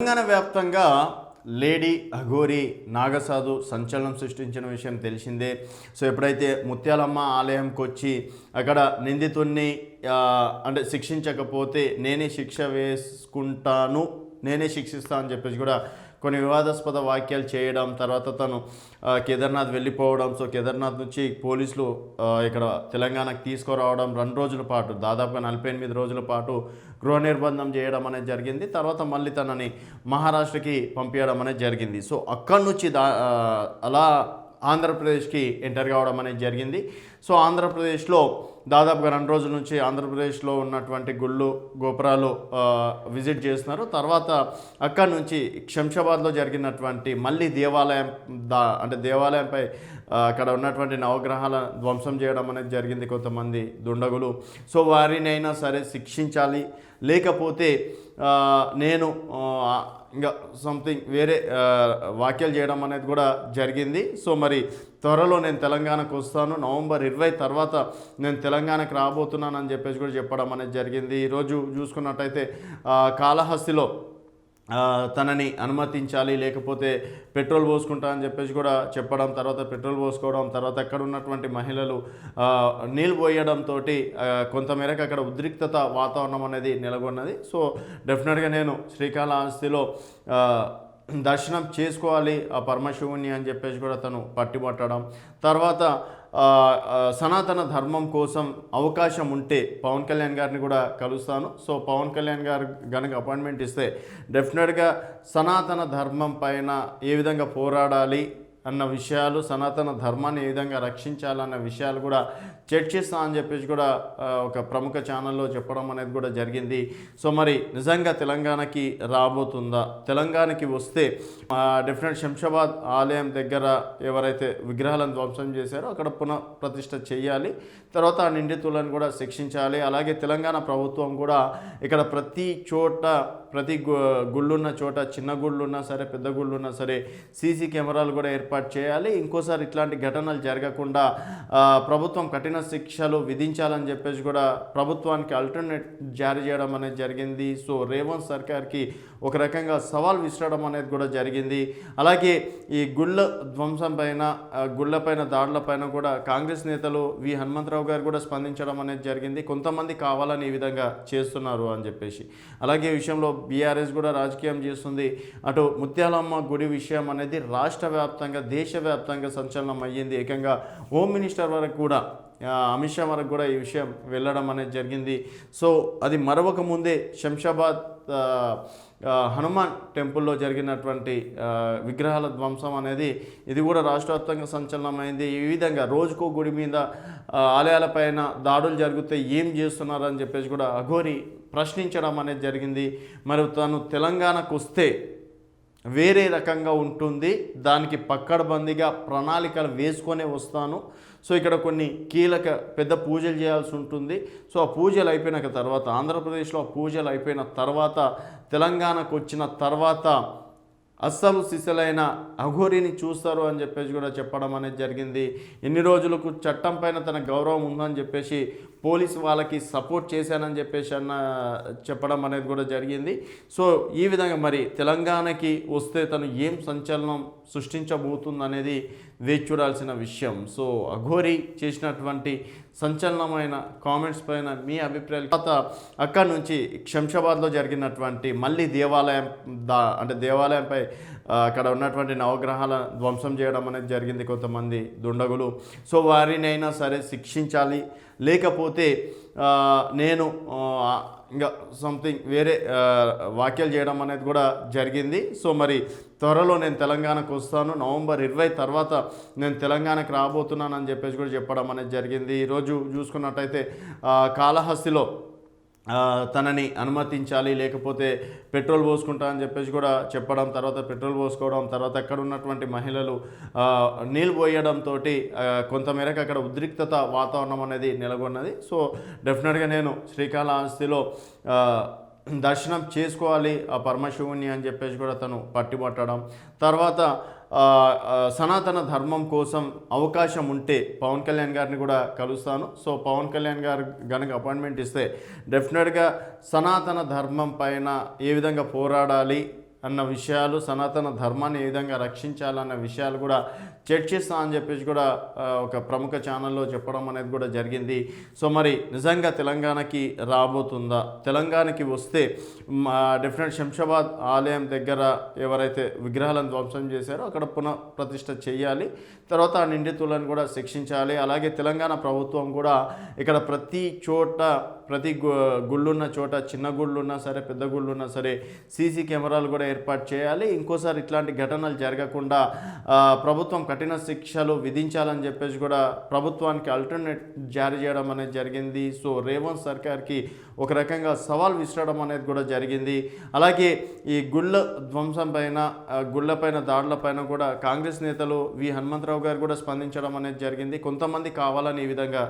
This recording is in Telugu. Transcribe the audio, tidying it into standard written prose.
తెలంగాణ వ్యాప్తంగా లేడీ అఘోరి నాగసాధు సంచలనం సృష్టించిన విషయం తెలిసిందే. సో ఎప్పుడైతే ముత్యాలమ్మ ఆలయంకి వచ్చి అక్కడ నిందితుడిని అంటే శిక్షించకపోతే నేనే శిక్ష వేసుకుంటాను, నేనే శిక్షిస్తా అని చెప్పేసి కూడా కొన్ని వివాదాస్పద వ్యాఖ్యలు చేయడం, తర్వాత తను కేదార్నాథ్ వెళ్ళిపోవడం. సో కేదార్నాథ్ నుంచి పోలీసులు ఇక్కడ తెలంగాణకు తీసుకురావడం, 2 రోజుల పాటు దాదాపుగా 48 రోజుల పాటు గృహ నిర్బంధం చేయడం అనేది జరిగింది. తర్వాత మళ్ళీ తనని మహారాష్ట్రకి పంపించడం అనేది జరిగింది. సో అక్కడి నుంచి అలా ఆంధ్రప్రదేశ్కి ఎంటర్ కావడం అనేది జరిగింది. సో ఆంధ్రప్రదేశ్లో దాదాపుగా 2 రోజుల నుంచి ఆంధ్రప్రదేశ్లో ఉన్నటువంటి గుళ్ళు గోపురాలు విజిట్ చేస్తున్నారు. తర్వాత అక్కడి నుంచి శంషాబాద్లో జరిగినటువంటి మళ్ళీ దేవాలయం అంటే దేవాలయంపై అక్కడ ఉన్నటువంటి నవగ్రహాల ధ్వంసం చేయడం అనేది జరిగింది కొంతమంది దుండగులు. సో వారినైనా సరే శిక్షించాలి, లేకపోతే నేను ఇంకా సంథింగ్ వేరే వ్యాఖ్యలు చేయడం అనేది కూడా జరిగింది. సో మరి త్వరలో నేను తెలంగాణకు వస్తాను, నవంబర్ 20 తర్వాత నేను తెలంగాణకు రాబోతున్నానని చెప్పేసి కూడా చెప్పడం అనేది జరిగింది. ఈరోజు చూసుకున్నట్టయితే కాళహస్తిలో తనని అనుమతించాలి, లేకపోతే పెట్రోల్ పోసుకుంటా అని చెప్పేసి కూడా చెప్పడం, తర్వాత పెట్రోల్ పోసుకోవడం, తర్వాత అక్కడ ఉన్నటువంటి మహిళలు నీళ్ళు పోయడంతో కొంతమేరకు అక్కడ ఉద్రిక్తత వాతావరణం అనేది నెలకొన్నది. సో డెఫినెట్గా నేను శ్రీకాళహస్తిలో దర్శనం చేసుకోవాలి ఆ పరమశివుని అని చెప్పేసి కూడా తను పట్టిపట్టడం, తర్వాత సనాతన ధర్మం కోసం అవకాశం ఉంటే పవన్ కళ్యాణ్ గారిని కూడా కలుస్తాను. సో పవన్ కళ్యాణ్ గారు కనుక అపాయింట్మెంట్ ఇస్తే డెఫినెట్గా సనాతన ధర్మం పైన ఏ విధంగా పోరాడాలి అన్న విషయాలు, సనాతన ధర్మాన్ని ఏ విధంగా రక్షించాలన్న విషయాలు కూడా చర్చిస్తా అని చెప్పేసి కూడా ఒక ప్రముఖ ఛానల్లో చెప్పడం అనేది కూడా జరిగింది. సో మరి నిజంగా తెలంగాణకి రాబోతుందా? తెలంగాణకి వస్తే డెఫినెట్ శంషాబాద్ ఆలయం దగ్గర ఎవరైతే విగ్రహాలను ధ్వంసం చేశారో అక్కడ పునః ప్రతిష్ఠ చేయాలి, తర్వాత ఆ నిందితులను కూడా శిక్షించాలి. అలాగే తెలంగాణ ప్రభుత్వం కూడా ఇక్కడ ప్రతి చోట, ప్రతి గుళ్ళున్న చోట, చిన్న గుళ్ళున్నా సరే పెద్ద గుళ్ళున్నా సరే సీసీ కెమెరాలు కూడా ఏర్పాటు చేయాలి. ఇంకోసారి ఇట్లాంటి ఘటనలు జరగకుండా ప్రభుత్వం కఠిన శిక్షలు విధించాలని చెప్పేసి కూడా ప్రభుత్వానికి ఆల్టర్నేట్ జారీ చేయడం అనేది జరిగింది. సో రేవంత్ సర్కార్కి ఒక రకంగా సవాల్ విసరడం అనేది కూడా జరిగింది. అలాగే ఈ గుళ్ళ ధ్వంసం పైన, గుళ్ళపైన దాడుల పైన కూడా కాంగ్రెస్ నేతలు వి హనుమంతరావు గారు కూడా స్పందించడం అనేది జరిగింది. కొంతమంది కావాలని ఈ విధంగా చేస్తున్నారు అని చెప్పేసి. అలాగే ఈ విషయంలో బీఆర్ఎస్ కూడా రాజకీయం చేస్తుంది. అటు ముత్యాలమ్మ గుడి విషయం అనేది రాష్ట్ర వ్యాప్తంగా, దేశవ్యాప్తంగా సంచలనం అయ్యింది. ఏకంగా హోమ్ మినిస్టర్ వరకు కూడా, అమిత్ షా వరకు కూడా ఈ విషయం వెళ్ళడం అనేది జరిగింది. సో అది మరొక ముందే శంషాబాద్ హనుమాన్ టెంపుల్లో జరిగినటువంటి విగ్రహాల ధ్వంసం అనేది ఇది కూడా రాష్ట్ర వ్యాప్తంగా సంచలనమైంది. ఈ విధంగా రోజుకో గుడి మీద, ఆలయాలపైన దాడులు జరిగితే ఏం చేస్తున్నారని చెప్పేసి కూడా అఘోరి ప్రశ్నించడం అనేది జరిగింది. మరి తను తెలంగాణకు వస్తే వేరే రకంగా ఉంటుంది, దానికి పక్కడబందీగా ప్రణాళికలు వేసుకొనే వస్తాను. సో ఇక్కడ కొన్ని కీలక పెద్ద పూజలు చేయాల్సి ఉంటుంది. సో ఆ పూజలు అయిపోయిన తర్వాత, ఆంధ్రప్రదేశ్లో ఆ పూజలు అయిపోయిన తర్వాత తెలంగాణకు వచ్చిన తర్వాత అస్సలు సిసలైన అఘోరిని చూస్తారు అని చెప్పేసి కూడా చెప్పడం అనేది జరిగింది. ఎన్ని రోజులకు చట్టం పైన తన గౌరవం ఉందని చెప్పేసి పోలీసు వాళ్ళకి సపోర్ట్ చేశానని చెప్పేసి చెప్పడం అనేది కూడా జరిగింది. సో ఈ విధంగా మరి తెలంగాణకి వస్తే తను ఏం సంచలనం సృష్టించబోతుంది అనేది వేచి చూడాల్సిన విషయం. సో అఘోరి చేసినటువంటి సంచలనమైన కామెంట్స్ పైన మీ అభిప్రాయాలు. తర్వాత అక్కడి నుంచి శంషాబాద్లో జరిగినటువంటి మళ్ళీ దేవాలయం అంటే దేవాలయంపై అక్కడ ఉన్నటువంటి నవగ్రహాల ధ్వంసం చేయడం అనేది జరిగింది కొంతమంది దుండగులు. సో వారినైనా సరే శిక్షించాలి, లేకపోతే నేను ఇంకా సంథింగ్ వేరే వ్యాఖ్యలు చేయడం అనేది కూడా జరిగింది. సో మరి త్వరలో నేను తెలంగాణకు వస్తాను, నవంబర్ 20 తర్వాత నేను తెలంగాణకు రాబోతున్నానని చెప్పేసి కూడా చెప్పడం అనేది జరిగింది. ఈరోజు చూసుకున్నట్టయితే కాళహస్తిలో తనని అనుమతించాలి, లేకపోతే పెట్రోల్ పోసుకుంటా అని చెప్పేసి కూడా చెప్పడం, తర్వాత పెట్రోల్ పోసుకోవడం, తర్వాత అక్కడ ఉన్నటువంటి మహిళలు నీళ్ళు పోయడంతో కొంతమేరకు అక్కడ ఉద్రిక్తత వాతావరణం అనేది నెలకొన్నది. సో డెఫినెట్గా నేను శ్రీకాళహస్తిలో దర్శనం చేసుకోవాలి ఆ పరమశివుని అని చెప్పేసి కూడా తను పట్టిపట్టడం, తర్వాత సనాతన ధర్మం కోసం అవకాశం ఉంటే పవన్ కళ్యాణ్ గారిని కూడా కలుస్తాను. సో పవన్ కళ్యాణ్ గారు కనుక అపాయింట్మెంట్ ఇస్తే డెఫినెట్గా సనాతన ధర్మం పైన ఏ విధంగా పోరాడాలి అన్న విషయాలు, సనాతన ధర్మాన్ని ఏ విధంగా రక్షించాలన్న విషయాలు కూడా చర్చిస్తా అని చెప్పేసి కూడా ఒక ప్రముఖ ఛానల్లో చెప్పడం అనేది కూడా జరిగింది. సో మరి నిజంగా తెలంగాణకి రాబోతుందా? తెలంగాణకి వస్తే డెఫినెట్ శంషాబాద్ ఆలయం దగ్గర ఎవరైతే విగ్రహాలను ధ్వంసం చేశారో అక్కడ పునః ప్రతిష్ఠ చేయాలి, తర్వాత ఆ నిందితులను కూడా శిక్షించాలి. అలాగే తెలంగాణ ప్రభుత్వం కూడా ఇక్కడ ప్రతి చోట, ప్రతి గుళ్ళున్న చోట, చిన్న గుళ్ళు ఉన్నా సరే పెద్ద గుళ్ళు ఉన్నా సరే సీసీ కెమెరాలు కూడా ఏర్పాటు చేయాలి. ఇంకోసారి ఇట్లాంటి ఘటనలు జరగకుండా ప్రభుత్వం కఠిన శిక్షలు విధించాలని చెప్పేసి కూడా ప్రభుత్వానికి ఆల్టర్నేట్ జారీ చేయడం అనేది జరిగింది. సో రేవంత్ సర్కార్కి ఒక రకంగా సవాల్ విసరడం అనేది కూడా జరిగింది. అలాగే ఈ గుళ్ళ ధ్వంసం పైన, గుళ్ళపైన దాడులపైన కూడా కాంగ్రెస్ నేతలు వి హనుమంతరావు గారు కూడా స్పందించడం అనేది జరిగింది. కొంతమంది కావాలని ఈ విధంగా